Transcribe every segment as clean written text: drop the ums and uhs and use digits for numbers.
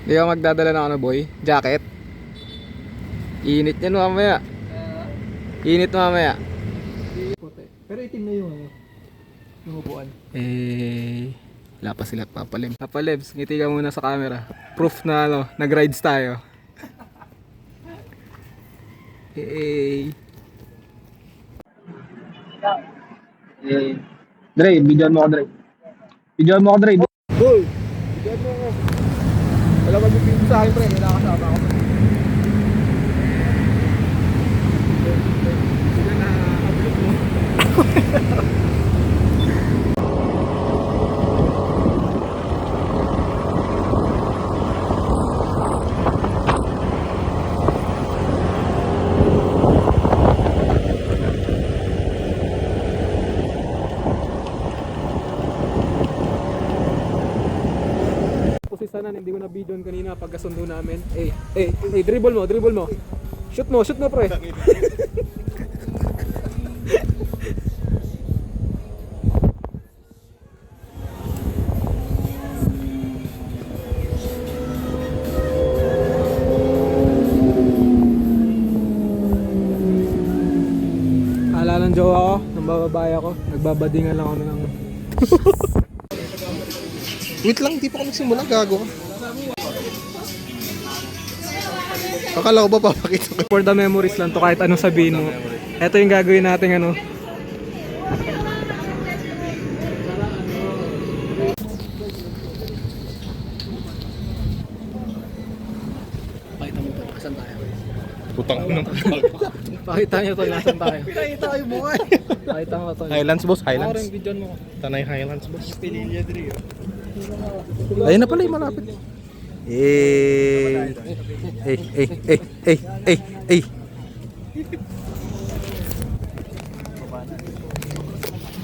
Di ka magdadala ng ano boy? Jacket? Init yan mamaya. Init mamaya. Puti. Pero itim na yung ano, yung upuan. Wala pa sila papalim. Papalibs, ngiti ka muna sa camera. Proof na ano, nag-rides tayo. Dre, videoan mo ako Dre. Videoan mo ako Dre. Boy! Bigyan mo ako. Wala mag-video sa akin pre, kailangan kasama ako. Sila na upload mo. Kasi sana hindi ko na videoan kanina pag kasundo namin. Dribble mo, dribble mo. Shoot mo pre. Alala ng jowa ko, nang bababae ako, nagbabadingan lang ako ng Wait lang, di pa ako nagsimula, gago ka. Akala ko ba papakita ko? For the memories lang to, kahit anong sabihin mo. Ito yung gagawin natin ano. Pakita mo ito, nasan tayo? Putang ng Pakita nyo ito, nasan tayo? Pinakita kayo mo eh. Pakita mo ito. Highlands, boss, Ako rin, Highlands. videoan mo. Tanay Highlands, boss. Pinilya diri oh. Ayun na pala yung malapit.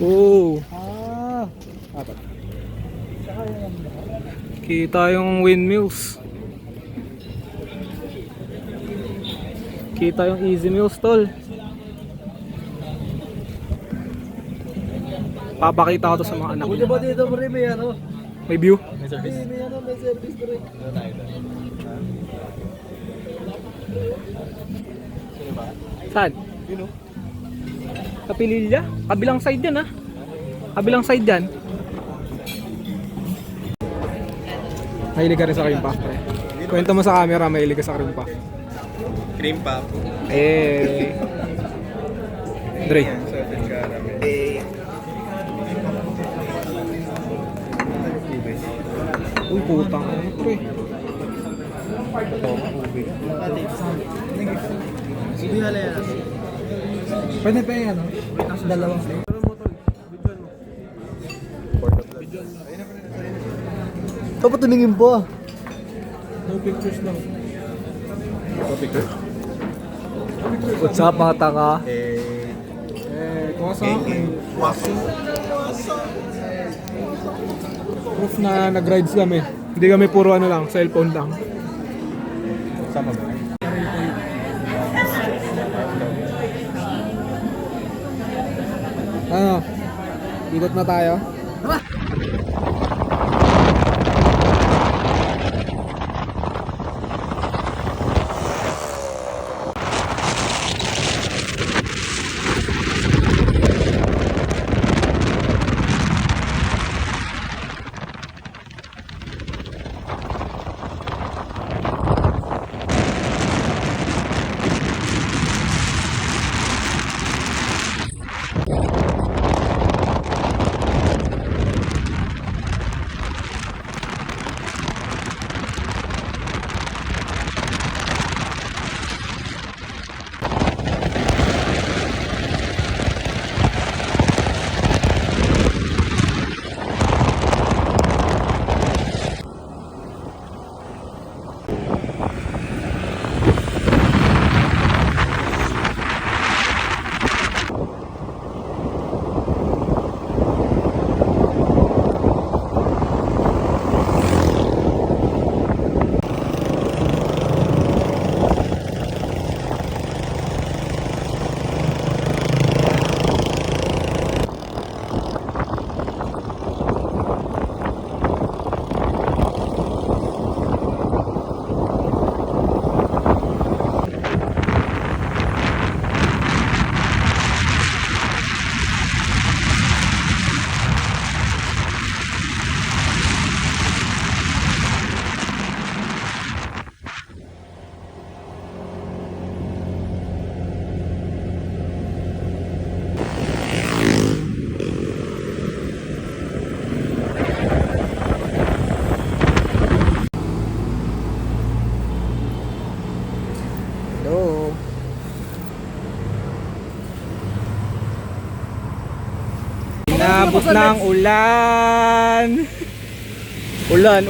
Oh, Ah. kita yung windmills. Kita yung easy mills tol. Papakita ko to sa mga anak Buti ko. ba dito pre may ano? May view. May ano, may service pre. Saan? Yun oh. Kapililya? Kabilang side yan ha. Kabilang side yan. Mahilig ka rin sa cream puff pre. Kwento mo sa camera, mahilig ka sa cream puff. Cream pop. Dre. Uy, putang ano pre. Sige hala yan. Pwede pa yan ano? Dalawang. Dapat tumingin pa. No pictures lang. What's up mga tanga? Kuha sa akin. Proof na nag-rides kami. Hindi kami puro ano lang, cellphone lang. Sama ba? Ano? Ikot na tayo? Abot ng ulan. Ulan.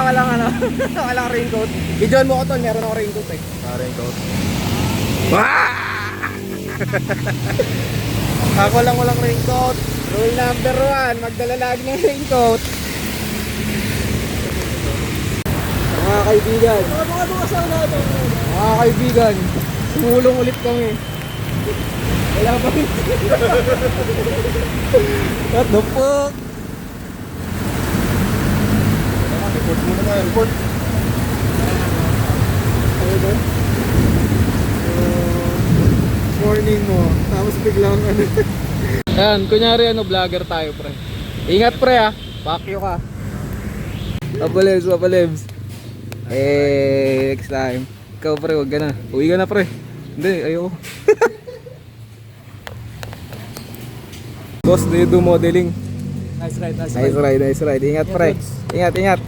Walang ano. Walang raincoat. Bidyon mo ko tol, meron ako raincoat eh. Raincoat. Ako lang walang raincoat. Rule number 1, magdala lagi ng raincoat. Mga kaibigan. Mga kaibigan. Sumulong ulit kami. Wala pa rin. What the fuck? Report muna nga, report. Ano ba? Morning mo. Tapos biglang ano. Ayan, kunyari ano, vlogger tayo pre. Ingat pre ah. Pakyo ka. Papalebs. Next time. Ikaw pre, wag ka na. Uwi ka na pre. Hindi, ayoko. Boss, do you do modeling? Nice ride. Nice ride. Ingat pre. Ingat.